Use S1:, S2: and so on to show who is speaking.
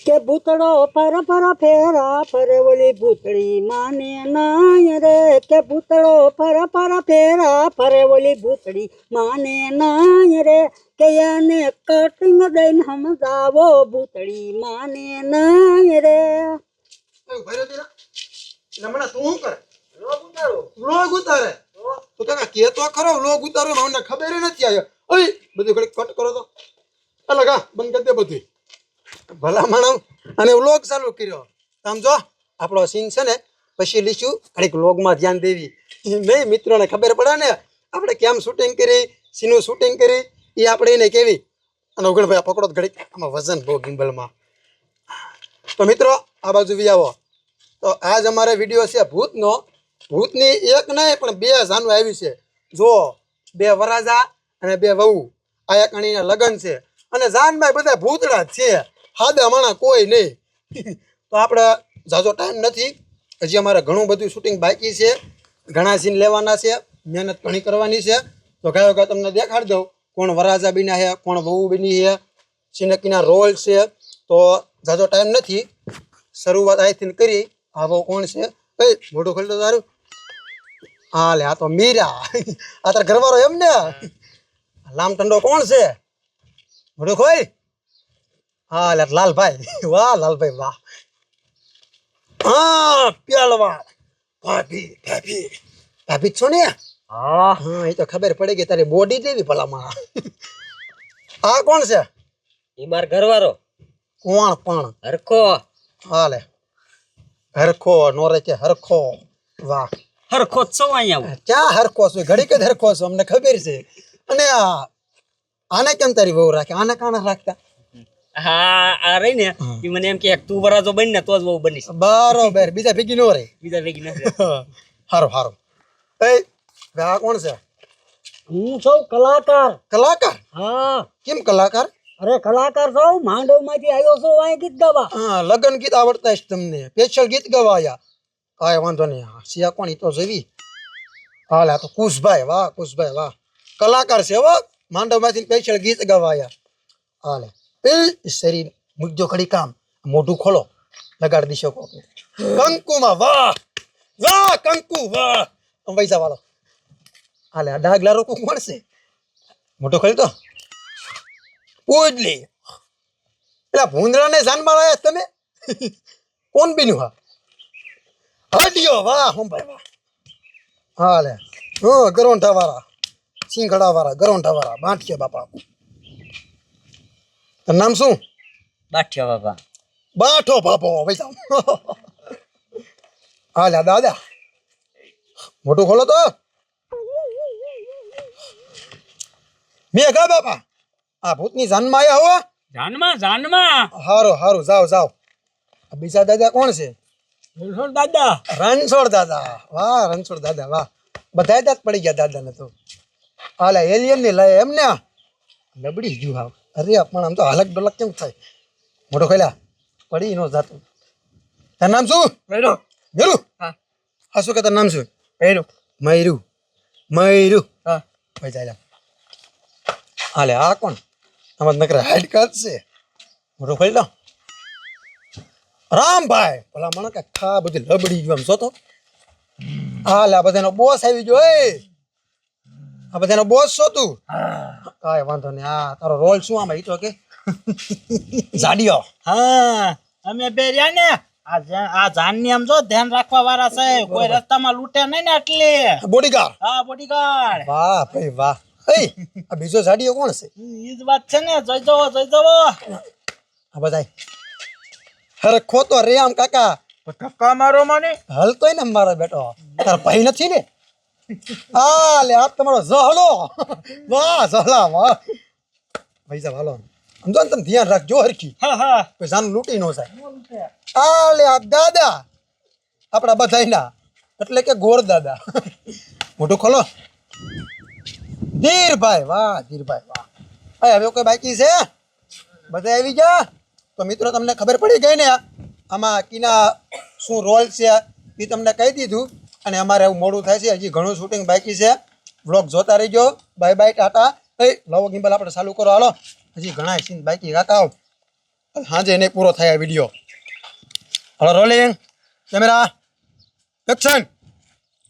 S1: કે ભૂતળો ફર ફર ફેરા ફરે ઓલી ભૂતળી માને નાય રે કે ભૂતળો ફર ફર ફેરા ફરે ઓલી ભૂતળી માને નાય રે કે એને કટિંગ દઈને સમજાવો ભૂતળી માને નાય રે.
S2: લમણા તું શું કરે? વ્લોગ ઉતારે તો કાકા કે તો ખરો વ્લોગ ઉતારો મને ખબર નથી આવ્યો. ઓય બધું ઘડી કટ કરો તો અલગ હા બંધ કરી દે બધું ભલા માણસ અને વ્લોગ ચાલુ કર્યો. આમ જો આપણો સીન છે ને પછી લીશું ઘડીક વ્લોગમાં ધ્યાન દેવી નહીં મિત્રોને ખબર પડે ને આપણે કેમ શૂટિંગ કરી સીનું શૂટિંગ કરી એ આપણે એને કેવી. અને ઉગણભાઈ પકડો તો ઘડીક આમાં વજન બહુ ગિમ્બલમાં. તો મિત્રો આ બાજુ વી આવો. તો આજ અમારે વિડીયો છે ભૂતનો. ભૂતની એક નહીં પણ બે જાનુ આવી છે. જો બે વરાજા અને બે વહુ આ એક અણીના લગ્ન છે અને જાનભાઈ બધા ભૂતડા જ છે. હાદા માણા કોઈ નહીં. તો આપણે ઝાઝો ટાઈમ નથી. હજી અમારે ઘણું બધું શૂટિંગ બાકી છે. ઘણા સીન લેવાના છે. મહેનત ઘણી કરવાની છે. તો ગાયો ગા તમને દેખાડી દઉં કોણ વરાજા બન્યા છે કોણ વહુ બની છે સિનકીના રોલ છે. તો ઝાઝો ટાઈમ નથી. શરૂઆત અહીંથી કરી. આવો કોણ છે? એ મોઢું ખોલતો તારું. હા લે આ તો મીરા. આ તાર ઘરવાળો એમ ને. લામ ટંડો કોણ છે? મોઢું ખોલ. હા લે લાલભાઈ. વાહ લાલભાઈ વાહ. હા પ્યાલવા ભાભી ભાભી ભાભી છો ને? હા હા એ તો ખબર પડી ગઈ તારી બોડી જેવી ભલામાં. આ કોણ છે?
S3: એ માર ઘરવાળો.
S2: કોણ પણ?
S3: હરખો.
S2: હા લે હરખો નોરે છે હરખો. વાહ
S3: હરખો જ છો અહીંયા.
S2: ક્યાં હરખો છું? ઘડી કે હરખો છું અમને ખબર છે. અને આને કેમ તારી બહુ રાખે? આને કાણા રાખતા?
S3: હા આ રહી ને એ મને એમ કે તું વરાજો બની ને તો જ બહુ બનીશ.
S2: બરોબર બીજા ભેગી નો રે.
S3: બીજા ભેગી નથી.
S2: હારો હારો. એ આ કોણ છે?
S1: હું છું કલાકાર.
S2: કલાકાર?
S1: હા
S2: કેમ કલાકાર?
S1: અરે કલાકાર છું માંડવમાંથી આવ્યો છું અહીં ગીત ગાવા.
S2: હા લગન ગીત આવડતા છે તમને? સ્પેશિયલ ગીત ગવાયા? કાંઈ વાંધો નહીં. સિયા કોણ? તો જોવી. હાલ આ તો કુશભાઈ. વાહ કુશભાઈ વાહ. કલાકાર છે હો. માંડવમાંથી સ્પેશિયલ ગીત ગવાયા. હાલે એ શરીર મૂકજો ખડી કામ. મોઢું ખોલો લગાડી દીશો કોકને. કંકુમાં વાહ વાહ કંકુ વાહ. પૈસા વાળો. હાલે આ ડાગલા રોકું કોણ છે? મોટો ખોલ તો પૂજલી. પેલા ભૂંદરાને જાનમાં લાયા તમે? કોણ બીનું? હા હડિયો વાહ હું ભાઈ વાહ. હાલે હા ગરોંઠા વાળા સિંગડા વાળા ગરોંઠા વાળા બાંઠિયા બાપા. તારું નામ શું?
S3: બાઠિયા બાપા.
S2: બાઠો બાપો પૈસા. હાલે દાદા મોટું ખોલો તો. મેઘા બાપા આ ભૂતની જાનમાં આયા હો.
S3: જાનમાં જાનમાં.
S2: હારું હારું જાઓ જાઓ. બીજા દાદા કોણ છે?
S3: દાદા.
S2: રણછોડ દાદા. વાહ રણછોડ દાદા વાહ. બધા દાંત પડી ગયા દાદાને તો. હાલે એલિયન ની લય એમ ને. લબડી ગયું હાવ. અરે પણ આમ તો હલક ડોલક કેમ થાય? મોટો ખોલ્યા પડી નો જાતું. તારું નામ શું? મેરુ. મેરુ? હા હા શું કે તારું નામ શું? મેરુ. મયરુ. મયરુ. હા ભાઈ ચાલ્યા. હાલે આ કોણ? આમાં નકરા હાઈડ કાર્ડ છે. મોટો ખોલી દો. રામભાઈ ભલા મને કે ખા બધી લબડી ગયું આમ જોતો. હાલે આ બધાનો બોસ આવી ગયો. એ આ બધાનો બોસ છો તું? કાંઈ વાંધો નહીં. આ તારો રોલ શું આમાં? ઈ તો કે જાડિયો.
S3: હા અમે બે રહ્યા ને આ જાનની આમ જો ધ્યાન રાખવા વાળા છે. કોઈ રસ્તામાં લૂંટે નહીં ને એટલે.
S2: બોડીગાર્ડ.
S3: હા બોડીગાર્ડ.
S2: વાહ ભાઈ વાહ. એ આ બીજો જાડિયો કોણ છે?
S3: ઈ જ વાત છે ને. જોઈ જવો જોઈ જવો.
S2: આ બધા હરખો તો રે આમ કાકા.
S3: ધક્કા મારો મને.
S2: હલતોય ને મારો બેટો. તારો ભાઈ નથી ને? હા લે આ તમારો ઝહલો. વાહ ઝહલા વાહ. પૈસા ભાલો સમજો ને તમે ધ્યાન રાખજો હરખી.
S3: હા હા.
S2: કોઈ જાન લૂંટી ન જાય. આ લે આ દાદા આપણા બધાયના એટલે કે ગોર દાદા. મોટું ખોલો. ધીરભાઈ વાહ ધીરભાઈ વાહ. હવે કોઈ બાકી છે? બધા આવી ગયા? તો મિત્રો તમને ખબર પડી ગઈ ને આમાં કીના શું રોલ છે એ તમને કહી દીધું. અને અમારે એવું મોડું થાય છે. હજી ઘણું શૂટિંગ બાકી છે. વ્લોગ જોતા રહીજો. Bye bye tata. લવો ગિમ્બલ આપણે ચાલુ કરો હાલો. હજી ઘણા સીન બાકી કાકા. હાજે નહીં પૂરો થાય આ વિડીયો. હવે રોલિંગ કેમેરા એક્શન.